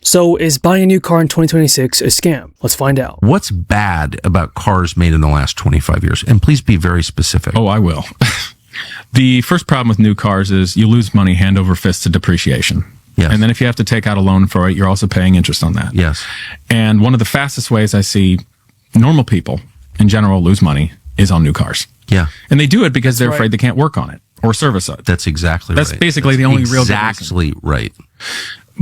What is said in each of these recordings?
So is buying a new car in 2026 a scam? Let's find out. What's bad about cars made in the last 25 years? And please be very specific. Oh, I will. The first problem with new cars is you lose money hand over fist to depreciation. Yes. And then if you have to take out a loan for it, you're also paying interest on that. Yes. And one of the fastest ways I see normal people in general lose money is on new cars. Yeah. And they do it because they're afraid they can't work on it or service it. That's exactly That's right. basically the only real reason. Exactly right.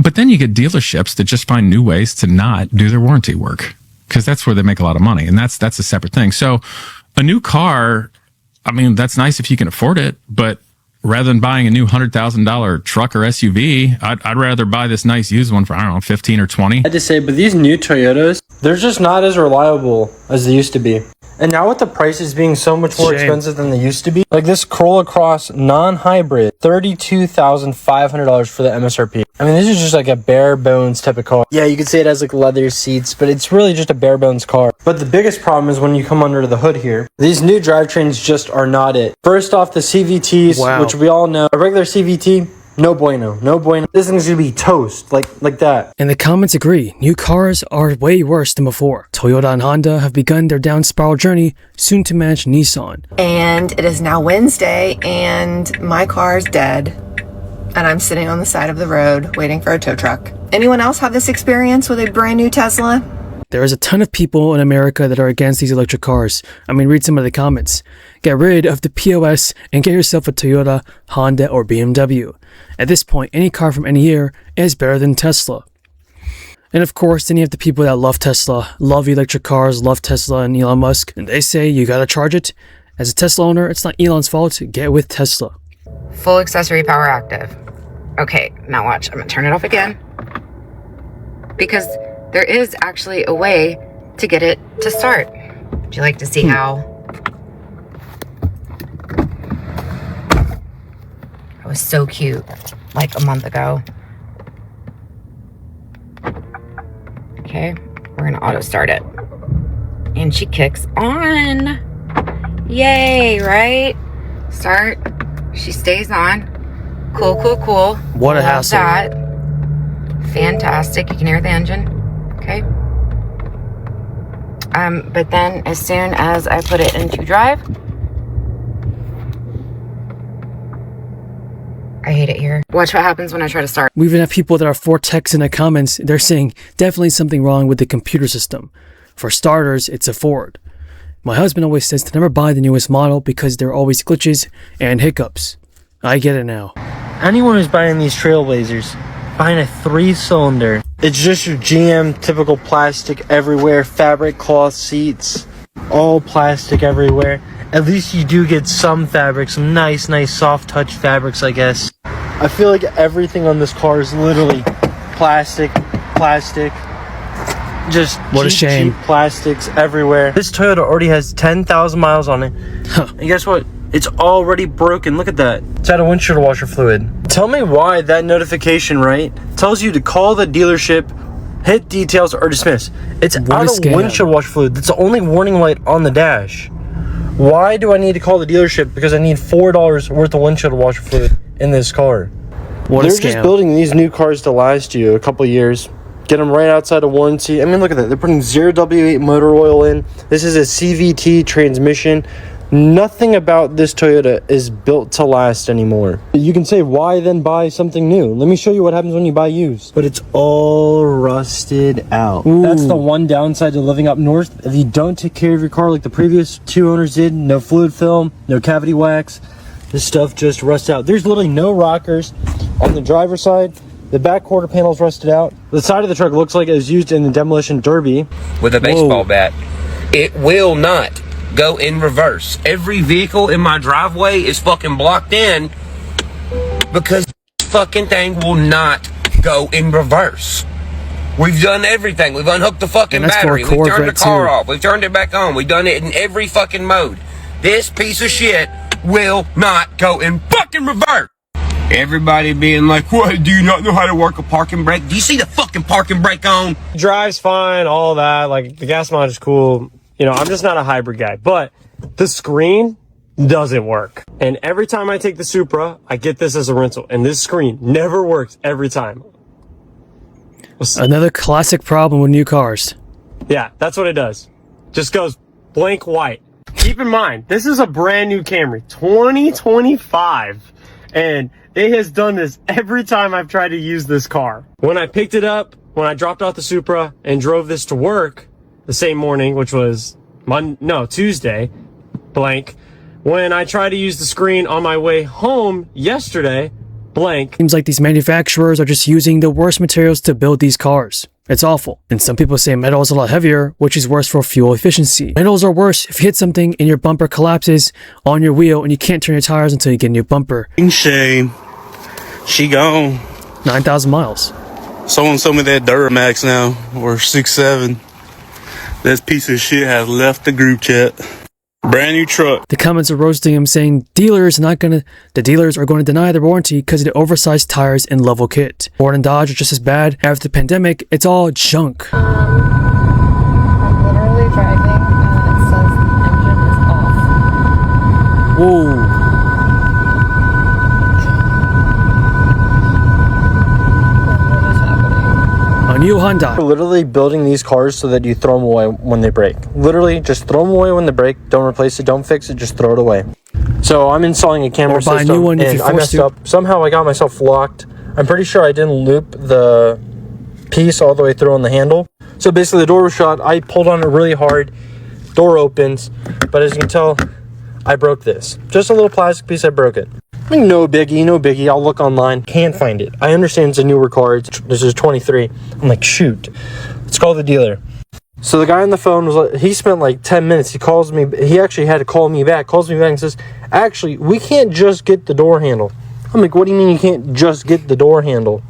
But then you get dealerships that just find new ways to not do their warranty work because that's where they make a lot of money. And that's a separate thing. So a new car, I mean, that's nice if you can afford it, but rather than buying a new $100,000 truck or SUV, I'd rather buy this nice used one for, I don't know, 15 or 20. I had to say, but these new Toyotas, they're just not as reliable as they used to be. And now with the prices being so much more expensive than they used to be, like this Corolla Cross non-hybrid, $32,500 for the MSRP. I mean, this is just like a bare bones type of car. Yeah, you could say it has like leather seats, but it's really just a bare bones car. But the biggest problem is when you come under the hood here, these new drivetrains just are not it. First off, the CVTs, which we all know, a regular CVT, no bueno, no bueno. This thing's gonna be toast, like that. And the comments agree. New cars are way worse than before. Toyota and Honda have begun their down spiral journey, soon to match Nissan. And it is now Wednesday, and my car's dead. And I'm sitting on the side of the road waiting for a tow truck. Anyone else have this experience with a brand new Tesla? There is a ton of people in America that are against these electric cars. I mean, read some of the comments. Get rid of the POS and get yourself a Toyota, Honda, or BMW. At this point, any car from any year is better than Tesla. And of course, then you have the people that love Tesla, love electric cars, love Tesla and Elon Musk, and they say you gotta charge it. As a Tesla owner, it's not Elon's fault. Get with Tesla. Full accessory power active. Okay, now watch. I'm gonna turn it off again. Because there is actually a way to get it to start. Would you like to see how? It was so cute, like a month ago. Okay, we're gonna auto start it. And she kicks on. Yay, right? Start. She stays on. Cool, cool, cool. What a hassle. That. Fantastic. You can hear the engine. Okay. But then as soon as I put it into drive, I hate it here. Watch what happens when I try to start. We even have people that are for techs in the comments. They're saying definitely something wrong with the computer system. For starters, it's a Ford. My husband always says to never buy the newest model because there are always glitches and hiccups. I get it now. Anyone who's buying these Trailblazers, buying a 3-cylinder, it's just your GM typical plastic everywhere, fabric cloth seats, all plastic everywhere. At least you do get some fabric, some nice soft touch fabrics, I guess. I feel like everything on this car is literally plastic, just what a shame. cheap plastics everywhere. This Toyota already has 10,000 miles on it. And guess what? It's already broken. Look at that. It's out of windshield washer fluid. Tell me why that notification, right, tells you to call the dealership, hit details, or dismiss. It's out of windshield washer fluid. That's the only warning light on the dash. Why do I need to call the dealership? Because I need $4 worth of windshield washer fluid in this car. What a scam. They're just building these new cars to last you a couple years. Get them right outside of warranty. I mean, look at that. They're putting 0W8 motor oil in. This is a CVT transmission. Nothing about this Toyota is built to last anymore. You can say, why then buy something new? Let me show you what happens when you buy used. But it's all rusted out. Ooh. That's the one downside to living up north. If you don't take care of your car like the previous two owners did, no fluid film, no cavity wax, this stuff just rusts out. There's literally no rockers on the driver's side. The back quarter panel's rusted out. The side of the truck looks like it was used in the demolition derby. With a baseball bat. It will not go in reverse. Every vehicle in my driveway is fucking blocked in because this fucking thing will not go in reverse. We've done everything. We've unhooked the fucking battery. We've turned the car off. We've turned it back on. We've done it in every fucking mode. This piece of shit will not go in fucking reverse. Everybody being like, what, do you not know how to work a parking brake? Do you see the fucking parking brake on? Drives fine, all that. Like, the gas mileage is cool. You know, I'm just not a hybrid guy. But the screen doesn't work. And every time I take the Supra, I get this as a rental. And this screen never works every time. Another classic problem with new cars. Yeah, that's what it does. Just goes blank white. Keep in mind, this is a brand new Camry, 2025. And it has done this every time I've tried to use this car. When I picked it up, when I dropped off the Supra and drove this to work the same morning, which was Tuesday, blank. When I tried to use the screen on my way home yesterday, blank. Seems like these manufacturers are just using the worst materials to build these cars. It's awful. And some people say metal is a lot heavier, which is worse for fuel efficiency. Metals are worse if you hit something and your bumper collapses on your wheel and you can't turn your tires until you get a new bumper. Shame. She gone. 9,000 miles. Someone sold me that Duramax now, or 6.7. This piece of shit has left the group chat. Brand new truck. The comments are roasting him, saying the dealers are going to deny the warranty because of the oversized tires and level kit. Ford and Dodge are just as bad. After the pandemic, it's all junk. I'm literally driving and it says the engine is off. Whoa. What is happening? A new Hyundai. We're literally building these cars so that you throw them away when they break. Literally, just throw them away when they break. Don't replace it. Don't fix it. Just throw it away. So I'm installing a camera Or buy a system, new one if and you're I forced messed to. up. Somehow I got myself locked. I'm pretty sure I didn't loop the piece all the way through on the handle. So basically, the door was shut. I pulled on it really hard. Door opens, but as you can tell, I broke this. Just a little plastic piece. I broke it. I mean, no biggie. I'll look online. Can't find it. I understand it's a newer car. This is 23. I'm like, shoot. Let's call the dealer. So the guy on the phone was like, he spent like 10 minutes. He calls me. He actually had to call me back. Calls me back and says, actually, we can't just get the door handle. I'm like, what do you mean you can't just get the door handle?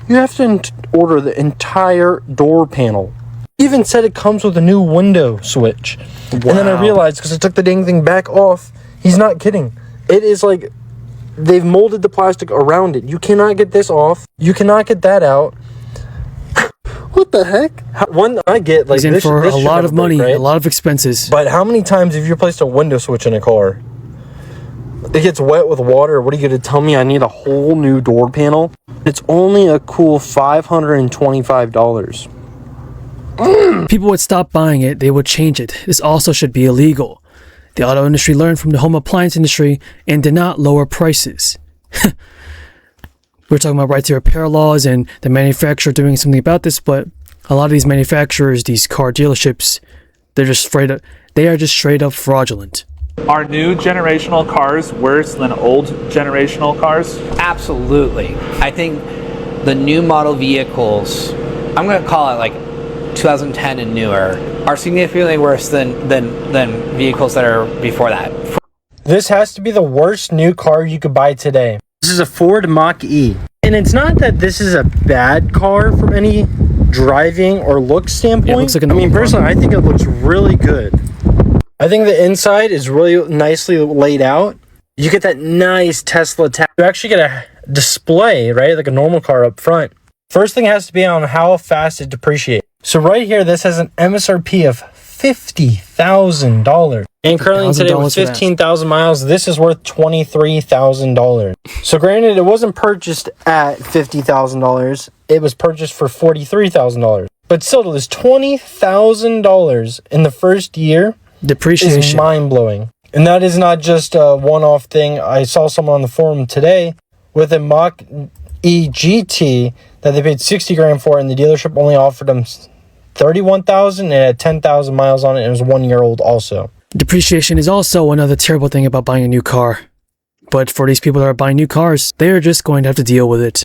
You have to order the entire door panel. He even said it comes with a new window switch. Wow. And then I realized, because I took the dang thing back off, he's not kidding. It is like, they've molded the plastic around it. You cannot get this off. You cannot get that out. What the heck? I get like He's in this, for this a should lot never of money, break, right? a lot of expenses. But how many times have you replaced a window switch in a car? It gets wet with water. What are you going to tell me? I need a whole new door panel? It's only a cool $525. People would stop buying it, they would change it. This also should be illegal. The auto industry learned from the home appliance industry and did not lower prices. We're talking about right to repair laws and the manufacturer doing something about this, but a lot of these manufacturers, these car dealerships, they are just straight up fraudulent. Are new generational cars worse than old generational cars? Absolutely. I think the new model vehicles, I'm going to call it like 2010 and newer, are significantly worse than vehicles that are before that. This has to be the worst new car you could buy today. This is a Ford Mach-E. And it's not that this is a bad car from any driving or look standpoint. Yeah, it looks like Personally, I think it looks really good. I think the inside is really nicely laid out. You get that nice Tesla tag. You actually get a display, right? Like a normal car up front. First thing has to be on how fast it depreciates. So right here, this has an MSRP of $50,000. And currently today with 15,000 miles, this is worth $23,000. So granted, it wasn't purchased at $50,000. It was purchased for $43,000. But still, to lose $20,000 in the first year Depreciation is mind-blowing. And that is not just a one-off thing. I saw someone on the forum today with a Mach-E GT that they paid $60,000 for, and the dealership only offered them $31,000 and it had 10,000 miles on it, and it was 1 year old also. Depreciation is also another terrible thing about buying a new car. But for these people that are buying new cars, they are just going to have to deal with it.